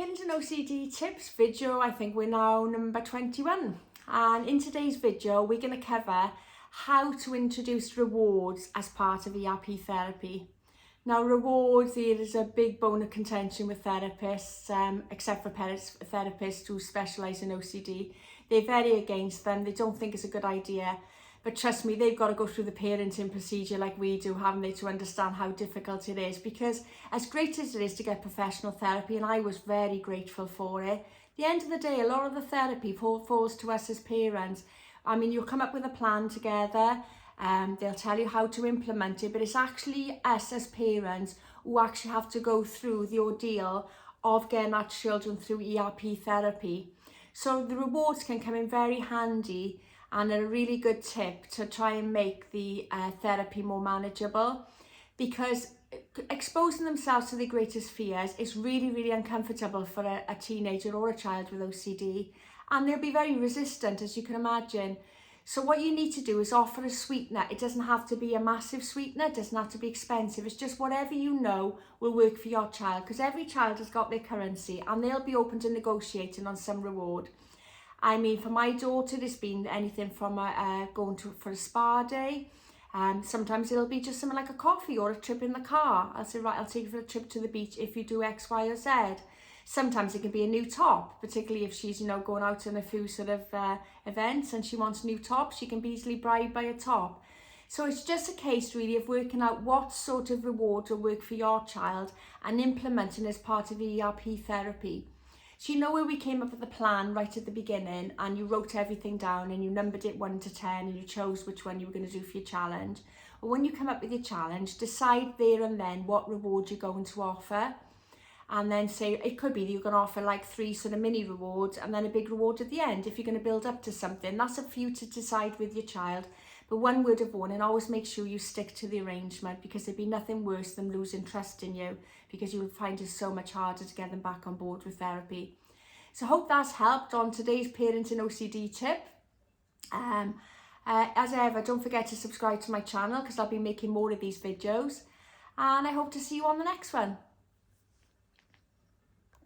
Parenting OCD tips video. I think we're now number 21, and in today's video we're going to cover how to introduce rewards as part of ERP therapy. Now, rewards, there is a big bone of contention with therapists, except for therapists who specialise in OCD. They're very against them. They don't think it's a good idea. But trust me, they've got to go through the parenting procedure like we do, haven't they, to understand how difficult it is. Because as great as it is to get professional therapy, and I was very grateful for it, at the end of the day, a lot of the therapy falls to us as parents. I mean, you'll come up with a plan together, they'll tell you how to implement it, but it's actually us as parents who actually have to go through the ordeal of getting our children through ERP therapy. So the rewards can come in very handy and a really good tip to try and make the therapy more manageable, because exposing themselves to their greatest fears is really, really uncomfortable for a teenager or a child with OCD, and they'll be very resistant, as you can imagine. So what you need to do is offer a sweetener. It doesn't have to be a massive sweetener, it doesn't have to be expensive. It's just whatever you know will work for your child, because every child has got their currency and they'll be open to negotiating on some reward. I mean, for my daughter, it's been anything from going for a spa day. Sometimes it'll be just something like a coffee or a trip in the car. I'll say, right, I'll take you for a trip to the beach if you do X, Y, or Z. Sometimes it can be a new top, particularly if she's, going out on a few sort of events and she wants a new top. She can be easily bribed by a top. So it's just a case really of working out what sort of reward will work for your child and implementing as part of ERP therapy. So you know where we came up with the plan right at the beginning, and you wrote everything down and you numbered it 1 to 10 and you chose which one you were going to do for your challenge. Well, when you come up with your challenge, decide there and then what reward you're going to offer. And then say, it could be that you're going to offer like 3 sort of mini rewards and then a big reward at the end if you're going to build up to something. That's up for you to decide with your child. But one word of warning, always make sure you stick to the arrangement, because there'd be nothing worse than losing trust in you, because you would find it so much harder to get them back on board with therapy. So I hope that's helped on today's Parenting OCD tip. As ever, don't forget to subscribe to my channel, because I'll be making more of these videos. And I hope to see you on the next one.